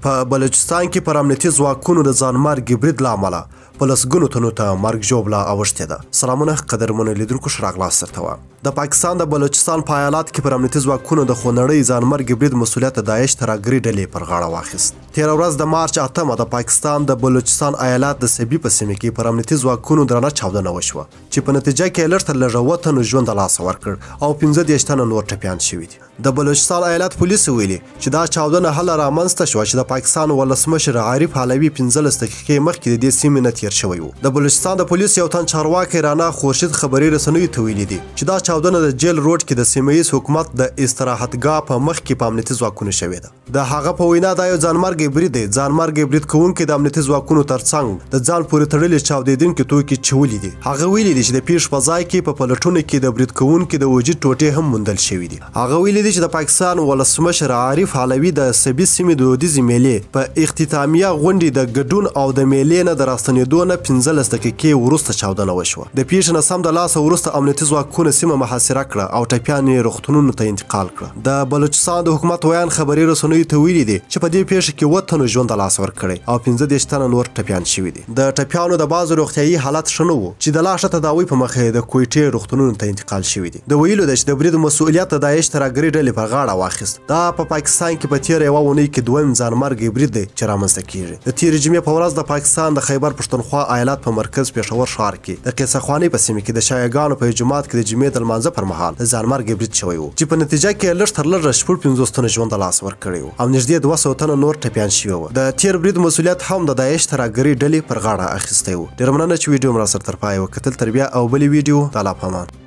په بلوچستان کې پر امنیتي ځواکونو د ځانمرګ برید له امله په لسګونو تنو ته مرګ ژوبله اوښتې ده. سلامونه قدرمنو لیدونکو، ښه راغلاست درته وایم. د پاکستان د بلوچستان په ایالات کې پر امنیتي ځواکونو د خونړۍ ځانمرګ برید مسؤلیت د داعش ترهګرې ډلې پر غاړه واخیست. تېره ورځ د مارچ 8 د پاکستان د بلوچستان ایالات د سبي په سیمه کې پر امنیتي ځواکونو درنه چاودنه وشوه چې په نتیجه کې لږ تر لږه 7 تنو ژوند له لاسه ورکړ او 15 تنه نور ټپیان شوي دي. د بلوچستان ایالات پولیسو ویلي چې دا چاودنه هله رامنځته شوه چې د پاکستان ولسمشر عارف علوي 15 دقیقې مخکې د دې سیمې نه تېر شوی و. د بلوچستان د پولیسو یو تن چارواکی رانا خورشید خبري رسنیو ته ویلي دي چې دا چاودنه د جیل روډ کې د سیمه ییز حکومت د استراحتګاه په مخ کې په امنیتي ځواکونو شوې ده. د هغه په وینا دا یو ځانمرګ برید دی. ځانمرګ برید کوونکي د امنیتي ځواکونو ترڅنګ د ځان پورې تړلې چاودېدونکي توکي چولي دي. هغه ویلي دي چې د پیښې په ځای کې په پلټونو کې د برید کوونکي د وجود ټوټې هم موندل شوي دي. هغه ویلي دي چې د پاکستان ولسمشر عارف علوي د سبي سیمې دودیزې میلې په اختتامیه غونډې د ګډون او د میلې نه د راستنېدو نه 15 دقیقې وروسته چاودنه وشوه. د پیښې نه سم د لاسه وروسته امنیتي ځواکونو سیمه محاصره کړه او ټپیان یې روغتونونو ته انتقال کړه. د بلوچستان د حکومت ویان خبري رسنیو ته ویلي دي چې په دې پیښه کې 7 تنو ژوند له لاسه ورکړی او 15 تنه نور ټپیان شوي دي. د ټپیانو د بعضو روغتیایي حالت ښه نه و چې د لا ښه تداوي په مخه د کویټې روغتونونو ته انتقال شوي دي. د ویلو ده چې د برید مسؤلیت د داعش ترهګرې ډلې په غاړه واخیست. دا په پاکستان کې په تېره یوه اونۍ کې دویم ځانمرګ برید دی چې رامنځته کیږي. د تېرې جمعې په ورځ د پاکستان د خیبر پښتونخوا ایالات په مرکز پېښور ښار کې د قیصه خوانۍ په سیمه کې د شیعهګانو په جومات کې د جمعې د لمانځه پر مهال د ځانمرګ برید شوی و چې په نتیجه کې لږ تر لږه 15 تنه ژوند له لاسه ورکړی و او نږدې 200 تنه نور ټپیان شوي وو. د تېر برید مسؤلیت هم د داعش ترهګرې ډلې پر غاړه اخیستی و. ډېره مننه چې ویډیو مو راسره تر پایه وکتل. تر بیا او بلې ویډیو د الله په امان.